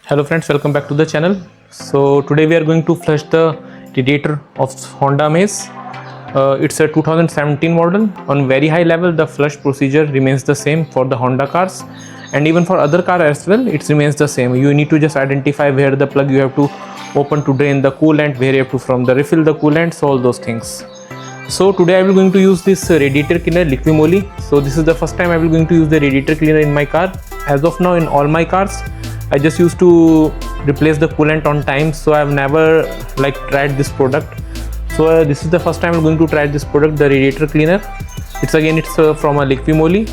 Hello friends, welcome back to the channel. So today we are going to flush the radiator of Honda Amaze. It's a 2017 model. On very high level, the flush procedure remains the same for the Honda cars, and even for other cars as well, it remains the same. You need to just identify where the plug you have to open to drain the coolant, where you have to from the refill the coolant, so all those things. So today I will going to use this radiator cleaner LiQUIMoly. So this is the first time I will going to use the radiator cleaner in my car. As of now, in all my cars, I just used to replace the coolant on time, so I have never tried this product. So this is the first time I'm going to try this product, the radiator cleaner. It's from a LiQUIMoly,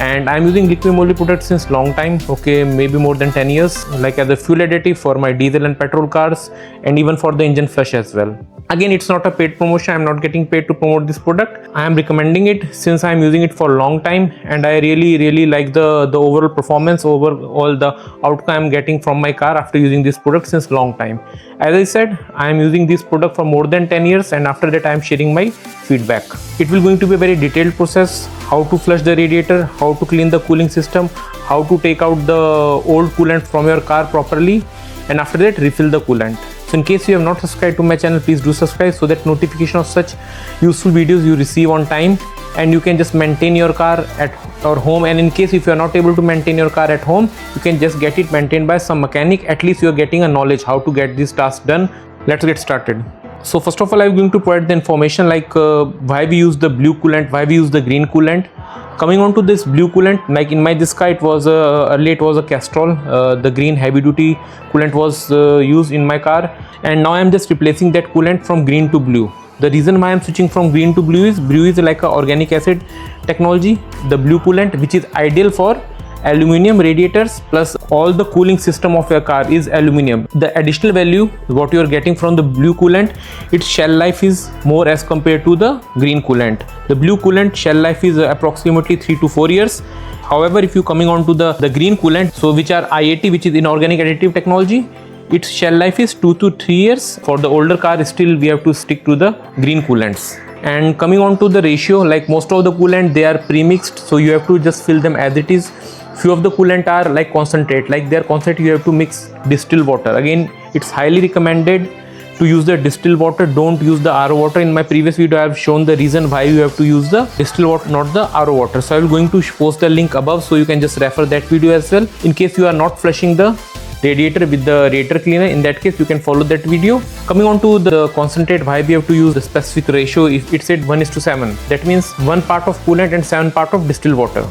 and I'm using LiQUIMoly product since long time, okay, maybe more than 10 years, like as a fuel additive for my diesel and petrol cars, and even for the engine flush as well. Again, it's not a paid promotion. I'm not getting paid to promote this product. I am recommending it since I'm using it for a long time, and I really like the overall performance, overall the outcome I'm getting from my car after using this product since long time. As I said, I am using this product for more than 10 years, and after that I am sharing my feedback. It will going to be a very detailed process, how to flush the radiator, how to clean the cooling system, how to take out the old coolant from your car properly, and after that refill the coolant. So in case you have not subscribed to my channel, please do subscribe so that notification of such useful videos you receive on time, and you can just maintain your car at your home. And in case if you are not able to maintain your car at home, you can just get it maintained by some mechanic. At least you are getting a knowledge how to get this task done. Let's get started. So first of all, I'm going to provide the information like why we use the blue coolant, why we use the green coolant. Coming on to this blue coolant, like in this car, it was earlier it was a Castrol. The green heavy duty coolant was used in my car, and now I'm just replacing that coolant from green to blue. The reason why I'm switching from green to blue is like a organic acid technology, the blue coolant, which is ideal for aluminum radiators, plus all the cooling system of your car is aluminum. The additional value what you are getting from the blue coolant, its shell life is more as compared to the green coolant. The blue coolant shell life is approximately 3 to 4 years. However, if you coming on to the green coolant, so which are IAT, which is inorganic additive technology, its shell life is 2 to 3 years. For the older car, still we have to stick to the green coolants. And coming on to the ratio, like most of the coolant, they are pre-mixed, so you have to just fill them as it is. Few of the coolant are like concentrate, like their concentrate you have to mix distilled water. Again, it's highly recommended to use the distilled water. Don't use the RO water. In my previous video, I have shown the reason why you have to use the distilled water, not the RO water. So I will going to post the link above, so you can just refer that video as well. In case you are not flushing the radiator with the radiator cleaner, in that case you can follow that video. Coming on to the concentrate, why we have to use the specific ratio. If it said 1:7, that means 1 part of coolant and 7 part of distilled water.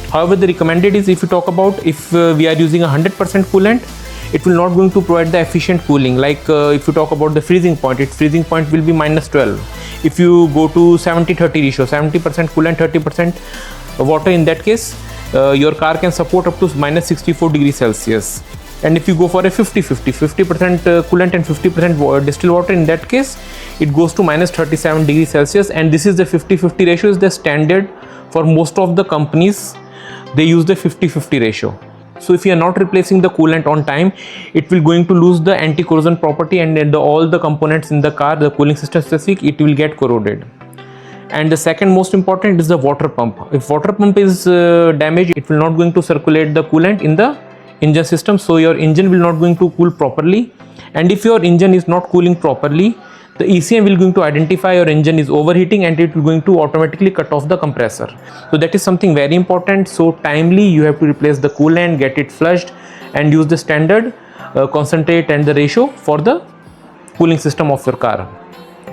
However, the recommended is, if you talk about if we are using 100% coolant, it will not going to provide the efficient cooling. Like if you talk about the freezing point, its freezing point will be -12. If you go to 70-30 ratio, 70% coolant, 30% water, in that case your car can support up to -64 degrees Celsius. And if you go for a 50% coolant and 50% distilled water, in that case it goes to -37 degrees Celsius. And this is the 50-50 ratio is the standard for most of the companies. They use the 50-50 ratio. So if you are not replacing the coolant on time, it will going to lose the anti-corrosion property, and then all the components in the car, the cooling system specific, it will get corroded. And the second most important is the water pump. If water pump is damaged, it will not going to circulate the coolant in the engine system, so your engine will not going to cool properly. And if your engine is not cooling properly, the ECM will going to identify your engine is overheating, and it will going to automatically cut off the compressor. So that is something very important. So timely you have to replace the coolant, get it flushed, and use the standard concentrate and the ratio for the cooling system of your car.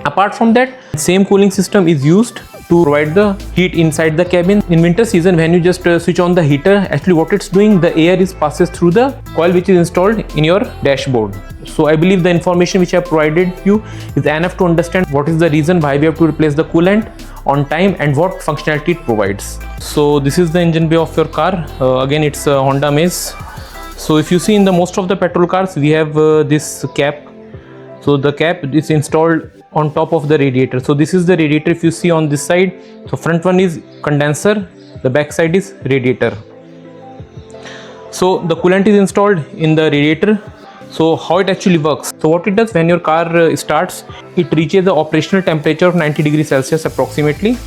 Apart from that, same cooling system is used to provide the heat inside the cabin. In winter season, when you just switch on the heater, actually what it's doing, the air is passes through the coil which is installed in your dashboard. So I believe the information which I have provided you is enough to understand what is the reason why we have to replace the coolant on time and what functionality it provides. So this is the engine bay of your car. Again, it's a Honda Amaze. So if you see in the most of the petrol cars, we have this cap. So the cap is installed on top of the radiator. So this is the radiator. If you see on this side, so front one is condenser, the back side is radiator. So the coolant is installed in the radiator. So how it actually works, so what it does, when your car starts, it reaches the operational temperature of 90 degrees Celsius approximately.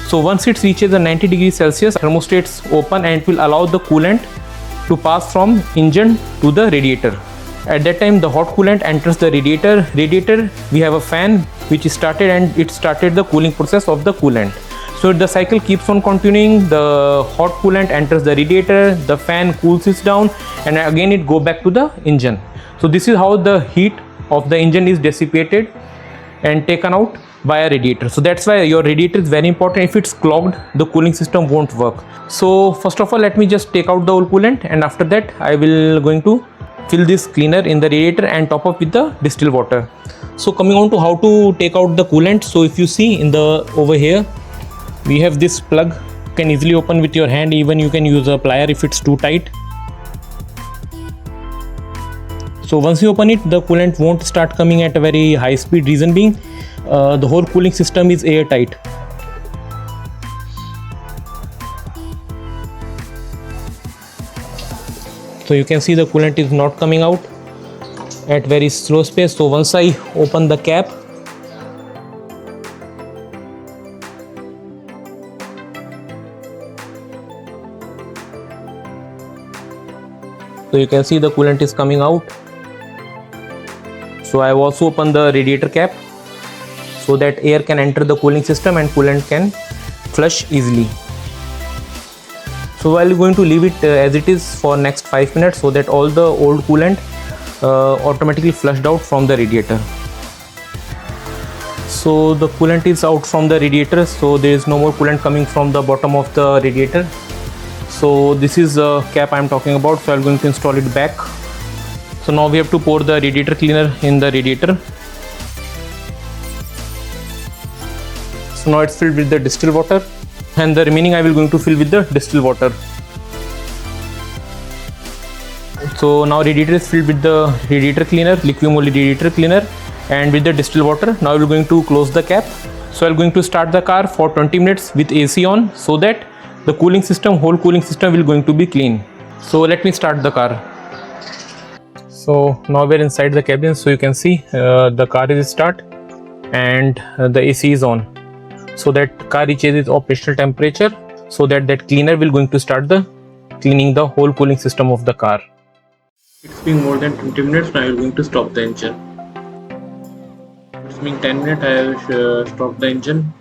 So once it reaches the 90 degrees Celsius, thermostats open and it will allow the coolant to pass from engine to the radiator. At that time the hot coolant enters the radiator. We have a fan which is started, and it started the cooling process of the coolant. So the cycle keeps on continuing. The hot coolant enters the radiator, the fan cools it down, and again it go back to the engine. So this is how the heat of the engine is dissipated and taken out by a radiator. So that's why your radiator is very important. If it's clogged, the cooling system won't work. So first of all, let me just take out the old coolant, and after that I will going to fill this cleaner in the radiator and top up with the distilled water. So coming on to how to take out the coolant. So if you see in the over here, we have this plug. You can easily open with your hand. Even you can use a plier if it's too tight. So once you open it, the coolant won't start coming at a very high speed. Reason being, the whole cooling system is airtight. So you can see the coolant is not coming out at very slow pace. So once I open the cap, so you can see the coolant is coming out. So I have also opened the radiator cap so that air can enter the cooling system and coolant can flush easily. So I will going to leave it as it is for next 5 minutes so that all the old coolant automatically flushed out from the radiator. So the coolant is out from the radiator, so there is no more coolant coming from the bottom of the radiator. So this is the cap I am talking about. So I am going to install it back. So now we have to pour the radiator cleaner in the radiator. So now it's filled with the distilled water, and the remaining I will going to fill with the distilled water. So now radiator is filled with the radiator cleaner, LiQUIMoly radiator cleaner, and with the distilled water. Now I will going to close the cap. So I am going to start the car for 20 minutes with AC on, so that the cooling system, whole cooling system will going to be clean. So let me start the car. So now we are inside the cabin. So you can see the car is start and the AC is on. So that car reaches its operational temperature, so that cleaner will going to start the cleaning the whole cooling system of the car. It's been more than 20 minutes. Now you're going to stop the engine. It's been 10 minutes. I have stopped the engine,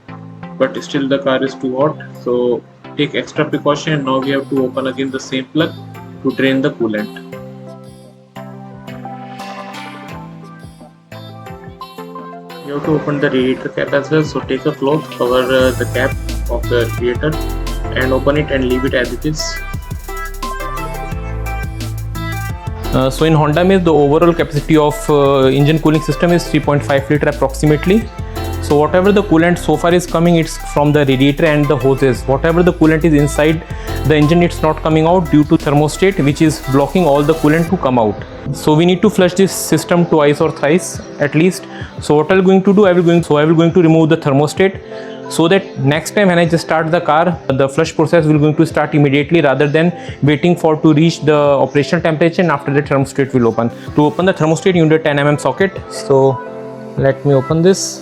but still the car is too hot. So take extra precaution. Now we have to open again the same plug to drain the coolant. You have to open the radiator cap as well. So take a cloth, cover the cap of the radiator and open it and leave it as it is. So in Honda Amaze, the overall capacity of engine cooling system is 3.5 liter approximately. So whatever the coolant so far is coming, it's from the radiator and the hoses. Whatever the coolant is inside the engine, it's not coming out due to thermostat, which is blocking all the coolant to come out. So we need to flush this system twice or thrice at least. So what I'm going to do, I will going to remove the thermostat, so that next time when I just start the car, the flush process will going to start immediately rather than waiting for to reach the operational temperature, and after that thermostat will open. To open the thermostat, you need a 10 mm socket. So let me open this.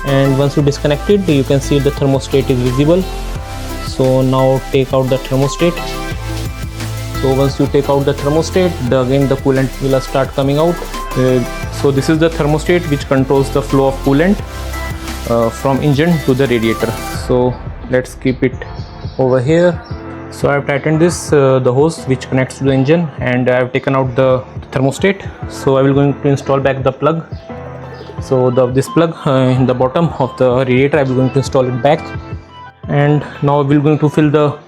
And once you disconnect it, you can see the thermostat is visible. So now take out the thermostat. So once you take out the thermostat, again the coolant will start coming out. So this is the thermostat which controls the flow of coolant from engine to the radiator. So let's keep it over here. So I have tightened this the hose which connects to the engine, and I have taken out the thermostat. So I will going to install back the plug. So this plug in the bottom of the radiator, I will going to install it back, and now we will going to fill the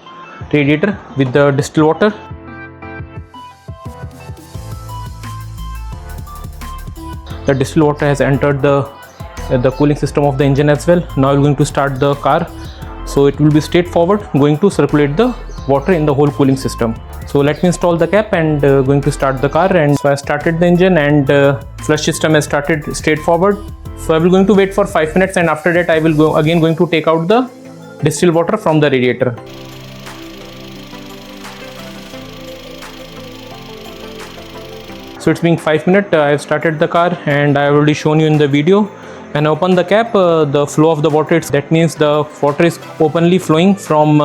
radiator with the distilled water. The distilled water has entered the cooling system of the engine as well. Now we are going to start the car. So it will be straightforward going to circulate the water in the whole cooling system. So let me install the cap and going to start the car. And so I started the engine, and flush system has started straightforward. So I will going to wait for 5 minutes, and after that I will going to take out the distilled water from the radiator. So it's been 5 minutes. I have started the car, and I have already shown you in the video When I open the cap, the flow of the water, that means the water is openly flowing from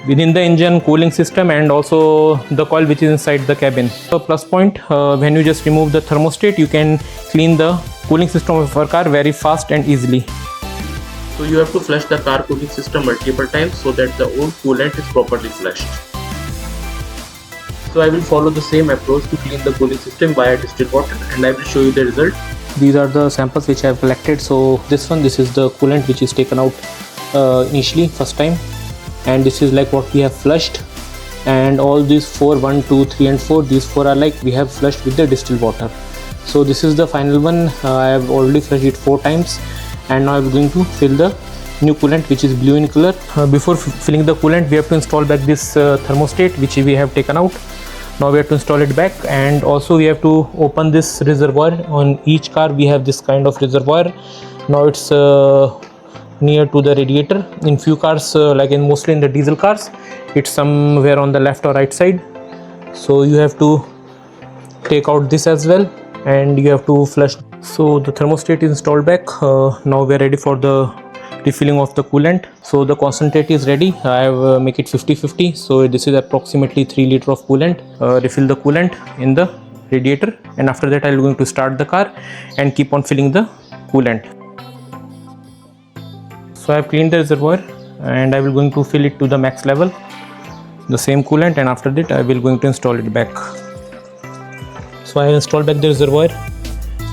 within the engine cooling system and also the coil which is inside the cabin. The plus point, when you just remove the thermostat, you can clean the cooling system of your car very fast and easily. So you have to flush the car cooling system multiple times so that the old coolant is properly flushed. So I will follow the same approach to clean the cooling system via distilled water, and I will show you the result. These are the samples which I have collected. So this is the coolant which is taken out initially first time, and this is like what we have flushed, and all these 4, 1, 2, 3 and 4, these 4 are like we have flushed with the distilled water. So this is the final one. I have already flushed it 4 times, and now I am going to fill the new coolant which is blue in color. Before filling the coolant, we have to install back this thermostat which we have taken out. Now we have to install it back, and also we have to open this reservoir. On each car we have this kind of reservoir. Now it's near to the radiator. In few cars, like in mostly in the diesel cars, it's somewhere on the left or right side. So you have to take out this as well, and you have to flush. So the thermostat is installed back. Now we are ready for the refilling of the coolant. So the concentrate is ready. I have make it 50-50. So this is approximately 3 liter of coolant. Refill the coolant in the radiator, and after that I am going to start the car and keep on filling the coolant. So I have cleaned the reservoir, and I will going to fill it to the max level, the same coolant, and after that I will going to install it back. So I have installed back the reservoir,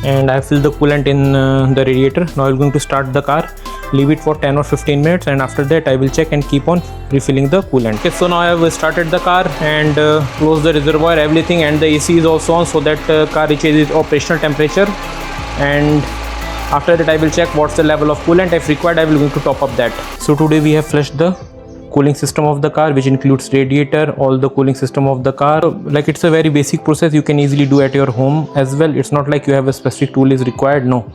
and I have filled the coolant in the radiator. Now I am going to start the car, leave it for 10 or 15 minutes, and after that I will check and keep on refilling the coolant. Okay, so now I have started the car and closed the reservoir, everything, and the AC is also on so that car reaches its operational temperature, and after that I will check what's the level of coolant. If required, I will going to top up that. So today we have flushed the cooling system of the car, which includes radiator, all the cooling system of the car. Like it's a very basic process, you can easily do at your home as well. It's not like you have a specific tool is required, no,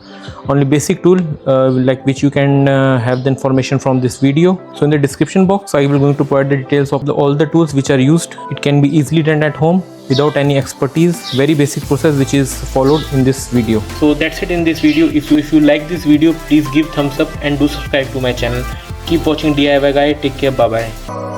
only basic tool like which you can have the information from this video. So in the description box I will going to provide the details of all the tools which are used. It can be easily done at home without any expertise. Very basic process which is followed in this video. So that's it in this video. If you like this video, please give thumbs up and do subscribe to my channel. Keep watching DIY Guy. Take care. Bye bye.